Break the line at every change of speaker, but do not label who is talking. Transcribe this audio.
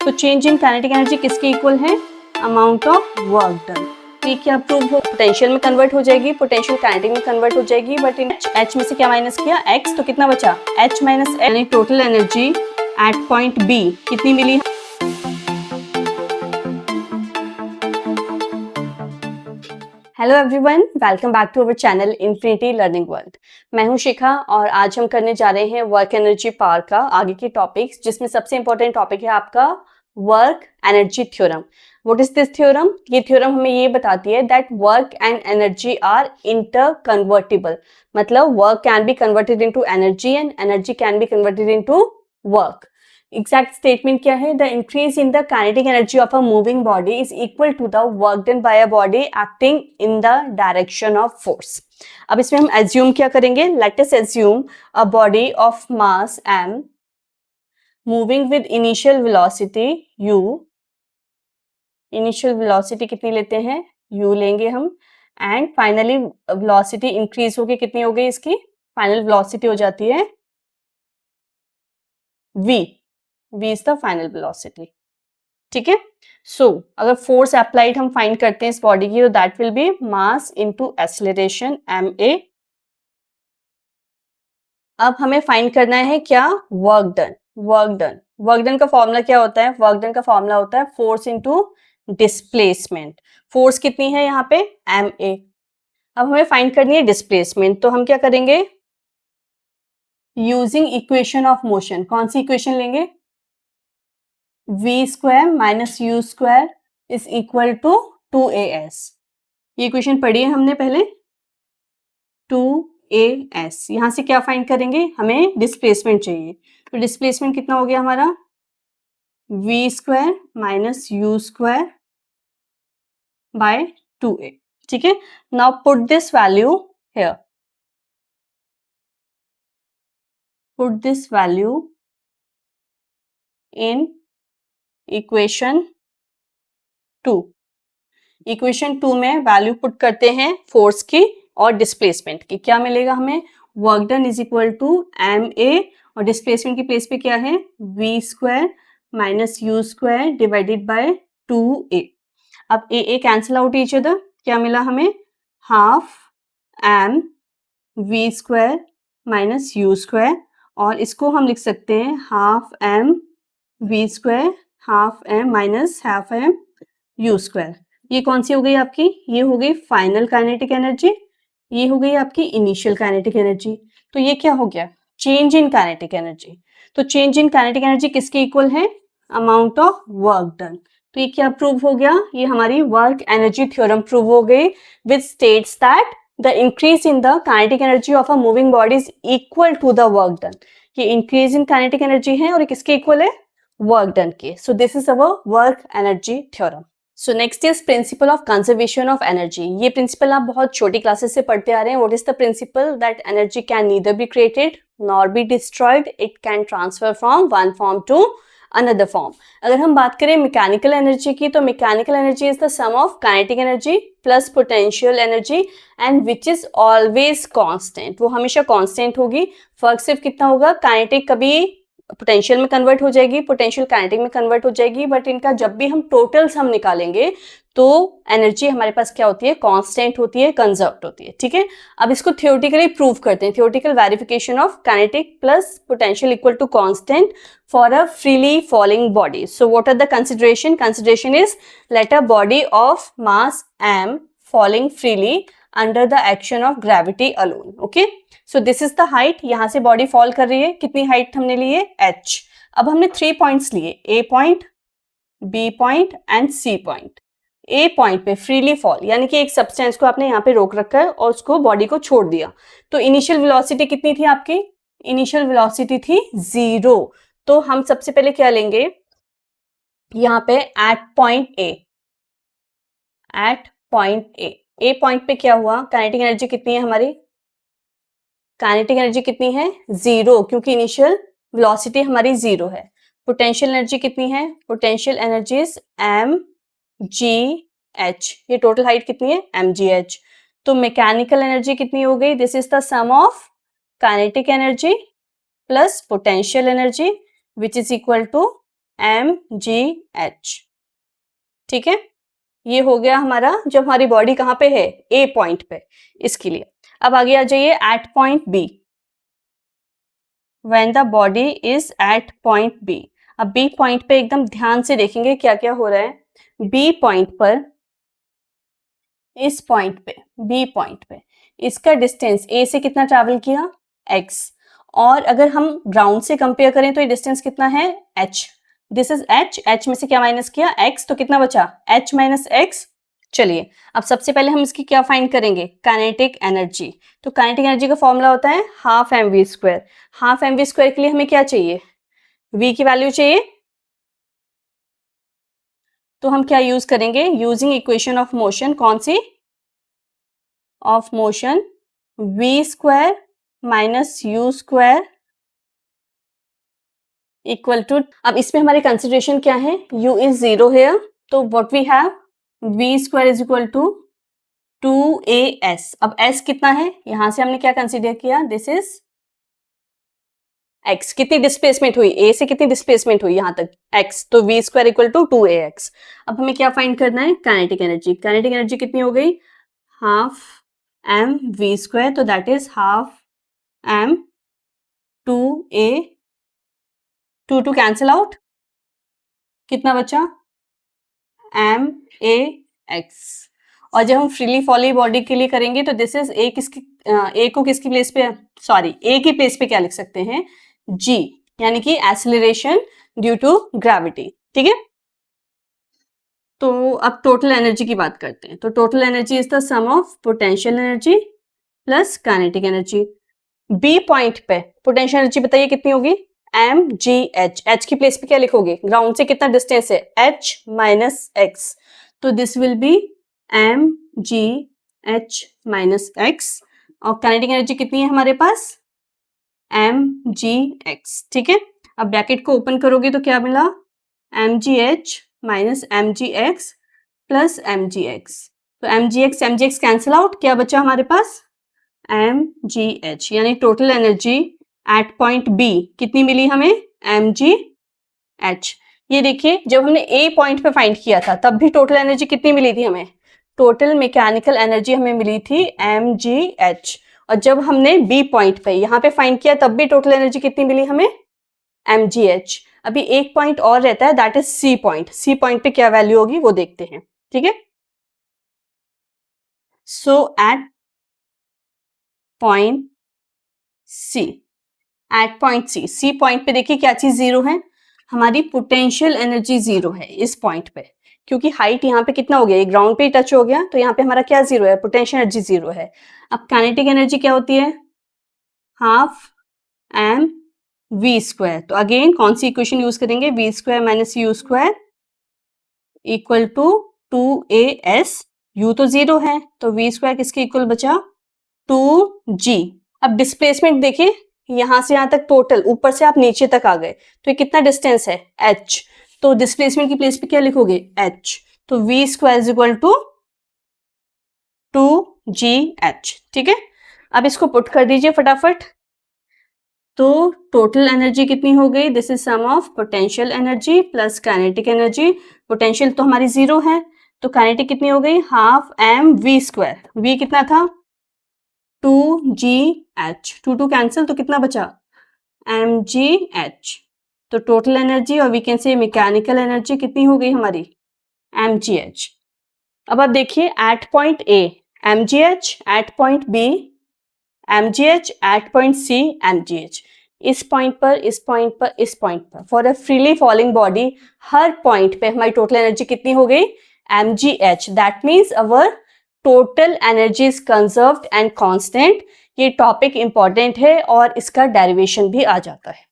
तो change in kinetic energy किसके इक्वल है? Amount of work done. ये क्या प्रूव हो? पोटेंशियल में कन्वर्ट हो जाएगी, पोटेंशियल काइनेटिक में कन्वर्ट हो जाएगी, बट इन एच में से क्या माइनस किया? एक्स, तो कितना बचा? एच माइनस एच, यानी total energy at point B कितनी मिली? Hello everyone, welcome back to our channel Infinity Learning World. मैं हूं शिखा और आज हम करने जा रहे हैं वर्क एनर्जी पावर का आगे के टॉपिक्स, जिसमें सबसे इंपॉर्टेंट टॉपिक है आपका work energy theorem. What is this theorem? ये थ्योरम हमें ये बताती है that work and energy are interconvertible, मतलब work can be converted into energy and energy can be converted into work. Exact statement क्या है? The increase in the kinetic energy of a moving body is equal to the work done by a body acting in the direction of force. अब इसमें हम assume क्या करेंगे? Let us assume a body of mass m moving with initial velocity u। Initial velocity कितनी लेते हैं? u लेंगे हम, एंड फाइनली वेलोसिटी इंक्रीज होके कितनी हो गई? इसकी फाइनल वेलोसिटी हो जाती है v। v is the final velocity. ठीक है। सो अगर फोर्स अप्लाइड हम फाइंड करते हैं इस बॉडी की, तो that will be mass into acceleration ma। अब हमें फाइंड करना है क्या? Work done. वर्क डन का फॉर्मूला क्या होता है? वर्क डन का फॉर्मूला होता है फोर्स इनटू डिस्प्लेसमेंट। फोर्स कितनी है यहाँ पे? ma। अब हमें फाइंड करनी है डिस्प्लेसमेंट, तो हम क्या करेंगे? Using equation of motion. कौन सी इक्वेशन लेंगे? v square minus u square is equal to 2as। ये इक्वेशन पढ़ी है हमने पहले, 2as। यहां से क्या फाइंड करेंगे? हमें डिस्प्लेसमेंट चाहिए, तो डिस्प्लेसमेंट कितना हो गया हमारा? v square minus u square by 2a। ठीक है। Now put this value here, put this value in equation 2। Equation 2 में वैल्यू पुट करते हैं फोर्स की और डिस्प्लेसमेंट की। क्या मिलेगा हमें? Work done is equal to ma, और डिस्प्लेसमेंट की प्लेस पे क्या है? v square minus u square divided by 2a। अब a cancel out each other, क्या मिला हमें? Half m v square minus u square, और इसको हम लिख सकते हैं half m v square half m minus half m u square. ये कौन सी हो गई आपकी? ये हो गई फाइनल काइनेटिक एनर्जी, ये हो गई आपकी इनिशियल काइनेटिक एनर्जी। तो ये क्या हो गया? Change in kinetic energy. तो चेंज इन काइनेटिक एनर्जी किसके इक्वल है? Amount of work done. तो ये क्या प्रूव हो गया? ये हमारी वर्क एनर्जी थ्योरम प्रूव हो गई, which states that the increase in the kinetic energy of a moving body is equal to the work done. ये इंक्रीज इन काइनेटिक एनर्जी है और ये किसके इक्वल है? वर्क डन के। So this is our work energy theorem. So next is principle of conservation of energy. ये principle आप बहुत छोटी क्लासेस से पढ़ते आ रहे हैं। What is the principle? That energy can neither be created nor be destroyed, it can transfer from one form to another form. अगर हम बात करें मैकेनिकल एनर्जी की, तो mechanical energy is the sum of kinetic energy plus potential energy and which is always constant. वो हमेशा constant होगी। फर्क सिर्फ कितना होगा? काइनेटिक कभी पोटेंशियल में कन्वर्ट हो जाएगी, पोटेंशियल काइनेटिक में कन्वर्ट हो जाएगी, बट इनका जब भी हम टोटल्स हम निकालेंगे तो एनर्जी हमारे पास क्या होती है? कांस्टेंट होती है, कंजर्व्ड होती है। ठीक है। अब इसको थ्योरेटिकली प्रूव करते हैं। Theoretical verification of kinetic plus potential equal to constant for a freely falling body. So what are the consideration? Consideration is let a body of mass m falling freely under the action of gravity alone. Okay, so this is the height। यहां से body fall कर रही है, कितनी height हमने ली है? h। अब हमने 3 पॉइंट्स लिए, a point, b point and c point. a point पे फ्रीली फॉल, यानी कि एक सब्सटेंस को आपने यहाँ पे रोक रखा है और उसको बॉडी को छोड़ दिया। तो इनिशियल वेलोसिटी कितनी थी आपकी? इनिशियल वेलोसिटी थी 0। तो हम सबसे पहले क्या लेंगे यहाँ पे? At point a, at point A point पे क्या हुआ? काइनेटिक एनर्जी कितनी है हमारी? काइनेटिक एनर्जी कितनी है? 0, क्योंकि इनिशियल वेलोसिटी हमारी 0 है। पोटेंशियल एनर्जी कितनी है? Potential energy is mgh। ये टोटल हाइट कितनी है? mgh। तो मैकेनिकल एनर्जी कितनी हो गई? This is the sum of kinetic energy plus potential energy which is equal to mgh। ठीक है, ये हो गया हमारा जब हमारी बॉडी कहाँ पे है, ए पॉइंट पे, इसके लिए। अब आगे आ जाइए at point B, when the body is at point B. अब बी पॉइंट पे एकदम ध्यान से देखेंगे क्या क्या हो रहा है। बी पॉइंट पर, इस पॉइंट पे, बी पॉइंट पे इसका डिस्टेंस ए से कितना ट्रैवल किया, x, और अगर हम ग्राउंड से कंपेयर करें तो ये डिस्टेंस कितना है, h। दिस इज h में से क्या माइनस किया, x, तो कितना बचा, h माइनस x। चलिए अब सबसे पहले हम इसकी क्या फाइंड करेंगे, काइनेटिक एनर्जी। तो काइनेटिक एनर्जी का फॉर्मूला होता है half m v square. Half m v square के लिए हमें क्या चाहिए, v की वैल्यू चाहिए, तो हम क्या यूज करेंगे, यूजिंग इक्वेशन ऑफ मोशन, कौन सी, of motion, v square minus u square equal to, अब इसमें हमारे कंसिडरेशन क्या है, u इज 0 हेयर, तो what we have, v square is equal to 2as। अब s कितना है, यहां से हमने क्या कंसिडर किया, दिस इज x। कितनी डिस्प्लेसमेंट हुई, a से कितनी डिस्प्लेसमेंट हुई यहां तक, x, तो v square equal to 2ax। अब हमें क्या फाइंड करना है, काइनेटिक एनर्जी। काइनेटिक एनर्जी कितनी हो गई, हाफ एम वी स्क्वायर, तो that is half m 2a, 2 cancel out, कितना बचा, एम ए एक्स। और जब हम फ्रीली फॉली बॉडी के लिए करेंगे तो दिस इज ए, किसकी, ए को किसकी प्लेस पे, सॉरी ए की प्लेस पे क्या लिख सकते हैं, जी, यानी कि एक्सेलरेशन ड्यू टू ग्रेविटी। ठीक है, तो अब टोटल एनर्जी की बात करते हैं। तो total energy is the sum of potential energy plus kinetic energy. B point पे पोटेंशियल एनर्जी बताइए कितनी होगी, एम जी एच। एच की प्लेस पे क्या लिखोगे, ग्राउंड से कितना डिस्टेंस है, एच माइनस एक्स, तो this will be m ji H minus x. और काइनेटिक एनर्जी कितनी है हमारे पास, एम जी एक्स। ठीक है, अब ब्रैकेट को ओपन करोगे तो क्या मिला, एम जी H minus M G X plus M G X. तो M G X cancel out, क्या बचा हमारे पास, एम जी एच, यानी total energy at point B कितनी मिली हमें, एम जी एच। ये देखिए जब हमने ए पॉइंट पे फाइंड किया था तब भी टोटल एनर्जी कितनी मिली थी हमें, टोटल मैकेनिकल एनर्जी हमें मिली थी एम जी एच। और जब हमने बी पॉइंट पे यहाँ पे फाइंड किया तब भी टोटल एनर्जी कितनी मिली हमें, एम जी एच। अभी एक पॉइंट और रहता है, that is C point. C point पे क्या वैल्यू होगी वो देखते हैं। ठीक है, so at point C, at point C, C point पे देखिए क्या चीज जीरो है, हमारी पोटेंशियल एनर्जी जीरो है इस पॉइंट पे, क्योंकि हाइट यहाँ पे कितना हो गया, ये ग्राउंड पे ही टच हो गया, तो यहाँ पे हमारा क्या जीरो है, पोटेंशियल एनर्जी जीरो है। अब काइनेटिक एनर्जी क्या होती है, हाफ एम वी स्क्वायर। तो अगेन कौन सी इक्वेशन यूज करेंगे, v square minus u square equal to 2as। u तो जीरो है तो v स्क्वायर किसके इक्वल बचा, 2g। अब डिस्प्लेसमेंट देखिए, यहां से यहां तक टोटल, ऊपर से आप नीचे तक आ गए तो ये कितना डिस्टेंस है, h। तो डिस्प्लेसमेंट की प्लेस पे क्या लिखोगे, h, तो v square is equal to 2gh। ठीक है, अब इसको पुट कर दीजिए फटाफट, तो टोटल एनर्जी कितनी हो गई, this is sum of potential energy plus kinetic energy. Potential तो हमारी जीरो है, तो काइनेटिक कितनी हो गई, half m v square, v कितना था 2gh, 2 कैंसिल, तो कितना बचा mgh। तो टोटल एनर्जी और we can say mechanical energy कितनी हो गई हमारी, mgh। अब आप देखिए at point A mgh, at point B mgh, at point C mgh। इस पॉइंट पर, इस पॉइंट पर, इस पॉइंट पर, for a freely falling body हर पॉइंट पे हमारी टोटल एनर्जी कितनी हो गई, mgh। That means our total energy is conserved and constant. ये टॉपिक इंपॉर्टेंट है और इसका डेरिवेशन भी आ जाता है।